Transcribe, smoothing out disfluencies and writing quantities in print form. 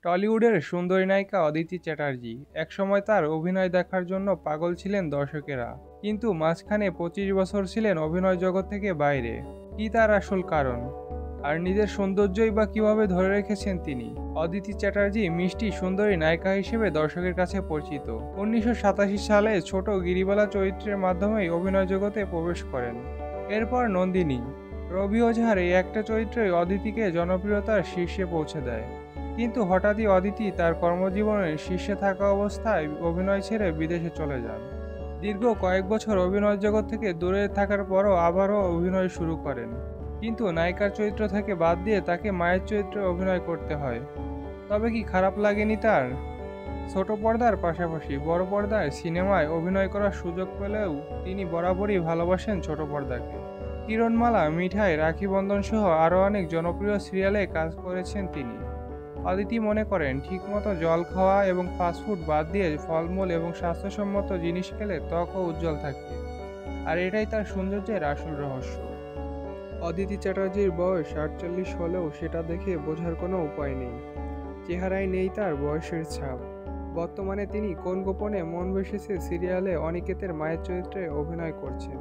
টলিউডের সুন্দরী নায়িকা অদিতি চ্যাটার্জি। একসময় তার অভিনয় দেখার জন্য পাগল ছিলেন দর্শকেরা, কিন্তু মাঝখানে 25 বছর ছিলেন অভিনয় জগৎ থেকে বাইরে। কি তার আসল কারণ, আর নিজের সৌন্দর্যই বা কিভাবে ধরে রেখেছেন তিনি? অদিতি চ্যাটার্জি মিষ্টি সুন্দরী নায়িকা হিসেবে দর্শকের কাছে পরিচিত। 1987 সালে ছোট গিরিবালা চরিত্রের মাধ্যমেই অভিনয় জগতে প্রবেশ করেন। এরপর নন্দিনী, রবি ওঝার এই একটা চরিত্রই অদিতিকে জনপ্রিয়তার শীর্ষে পৌঁছে দেয়। কিন্তু হঠাৎই অদিতি তার কর্মজীবনের শীর্ষে থাকা অবস্থায় অভিনয় ছেড়ে বিদেশে চলে যান। দীর্ঘ কয়েক বছর অভিনয় জগৎ থেকে দূরে থাকার পরও আবারও অভিনয় শুরু করেন, কিন্তু নায়িকার চরিত্র থেকে বাদ দিয়ে তাকে মায়ের চরিত্রে অভিনয় করতে হয়। তবে কি খারাপ লাগেনি তার? ছোট পর্দার পাশাপাশি বড় পর্দায় সিনেমায় অভিনয় করার সুযোগ পেলেও তিনি বরাবরই ভালোবাসেন ছোট পর্দাকে। কিরণমালা, মিঠাই, রাখি বন্ধন সহ আরও অনেক জনপ্রিয় সিরিয়ালে কাজ করেছেন তিনি। অদিতি মনে করেন, ঠিকমতো জল খাওয়া এবং ফাস্টফুড বাদ দিয়ে ফলমূল এবং স্বাস্থ্যসম্মত জিনিস খেলে ত্বকও উজ্জ্বল থাকে, আর এটাই তার সৌন্দর্যের আসল রহস্য। অদিতি চ্যাটার্জির বয়স 48 হলেও সেটা দেখে বোঝার কোনো উপায় নেই। চেহারায় নেই তার বয়সের ছাপ। বর্তমানে তিনি কোন গোপনে মন বসেছে সিরিয়ালে অনিকেতের মায়ের চরিত্রে অভিনয় করছেন।